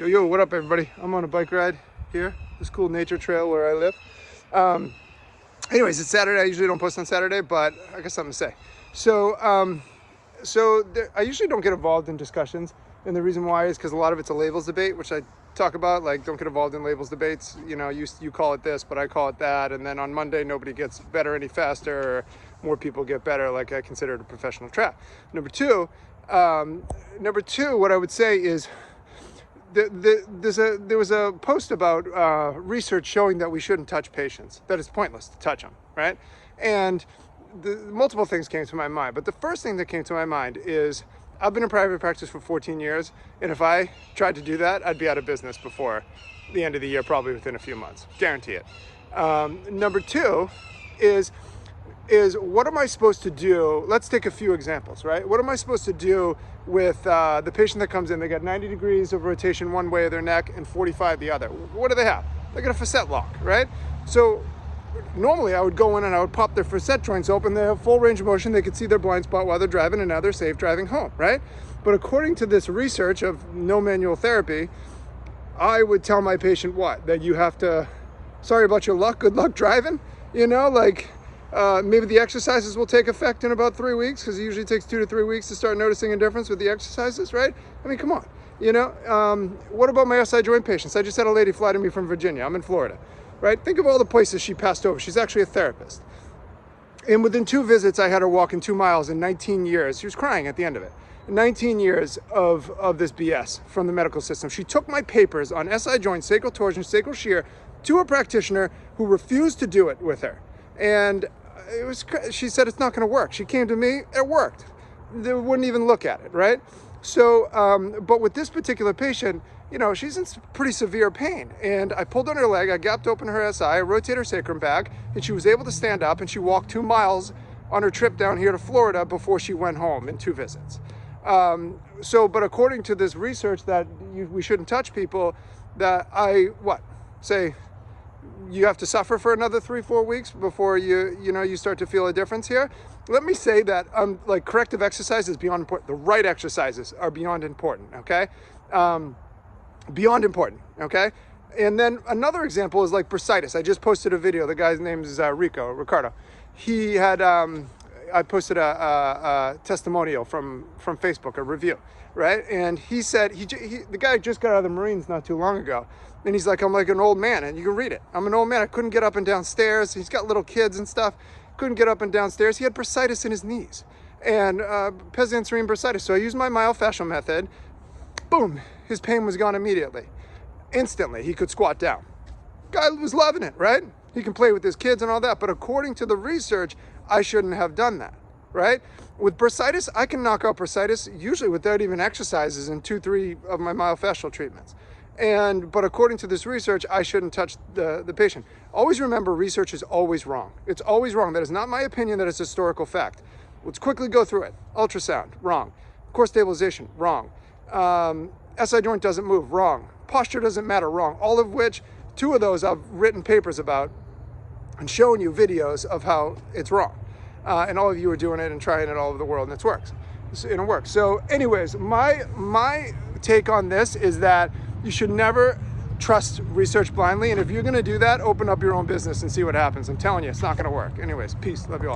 Yo, what up, everybody? I'm on a bike ride here, this cool nature trail where I live. Anyways, it's Saturday. I usually don't post on Saturday, but I got something to say. I usually don't get involved in discussions, and the reason why is because a lot of it's a labels debate, which I talk about. Like, don't get involved in labels debates. You know, you call it this, but I call it that, and then on Monday nobody gets better any faster, or more people get better. Like, I consider it a professional trap. Number two, what I would say is, there was a post about research showing that we shouldn't touch patients, that it's pointless to touch them, right? And multiple things came to my mind, but the first thing that came to my mind is I've been in private practice for 14 years, and if I tried to do that, I'd be out of business before the end of the year, probably within a few months, guarantee it. Number two is what am I supposed to do? Let's take a few examples, right? What am I supposed to do with the patient that comes in? They got 90 degrees of rotation one way of their neck and 45 the other. What do they have? They got a facet lock, right? So normally I would go in and I would pop their facet joints open. They have full range of motion. They could see their blind spot while they're driving, and now they're safe driving home, right? But according to this research of no manual therapy, I would tell my patient what? That you have to, sorry about your luck, good luck driving, you know, like, maybe the exercises will take effect in about 3 weeks, because it usually takes 2 to 3 weeks to start noticing a difference with the exercises, right? I mean, come on, you know. What about my SI joint patients? I just had a lady fly to me from Virginia. I'm in Florida, right? Think of all the places she passed over. She's actually a therapist. And within 2 visits, I had her walking 2 miles in 19 years. She was crying at the end of it. 19 years of this BS from the medical system. She took my papers on SI joint, sacral torsion, sacral shear to a practitioner who refused to do it with her. And she said it's not going to work. She came to me, it worked. They wouldn't even look at it, right? So, but with this particular patient, you know, she's in pretty severe pain. And I pulled on her leg, I gapped open her SI, I rotated her sacrum back, and she was able to stand up, and she walked 2 miles on her trip down here to Florida before she went home in 2 visits. But according to this research that we shouldn't touch people, that say you have to suffer for another 3-4 weeks before you start to feel a difference here. Let me say that like, corrective exercise is beyond important. The right exercises are beyond important, okay? Beyond important, okay? And then another example is like bursitis. I just posted a video. The guy's name is Ricardo. He had I posted a testimonial from Facebook, a review, right? And he said the guy just got out of the Marines not too long ago, and he's like, I'm like an old man, and you can read it. I'm an old man. I couldn't get up and down stairs. He's got little kids and stuff. Couldn't get up and down stairs. He had bursitis in his knees, and Pesantine bursitis. So I used my myofascial method. Boom, his pain was gone immediately. Instantly, he could squat down. Guy was loving it, right? He can play with his kids and all that, but according to the research, I shouldn't have done that, right? With bursitis, I can knock out bursitis usually without even exercises in 2-3 of my myofascial treatments. But according to this research, I shouldn't touch the patient. Always remember, research is always wrong. It's always wrong. That is not my opinion, that is historical fact. Let's quickly go through it. Ultrasound, wrong. Core stabilization, wrong. SI joint doesn't move, wrong. Posture doesn't matter, wrong. All of which, 2 of those I've written papers about and shown you videos of how it's wrong. And all of you are doing it and trying it all over the world, and it works. So anyways, my take on this is that you should never trust research blindly. And if you're going to do that, open up your own business and see what happens. I'm telling you, it's not going to work. Anyways, peace. Love you all.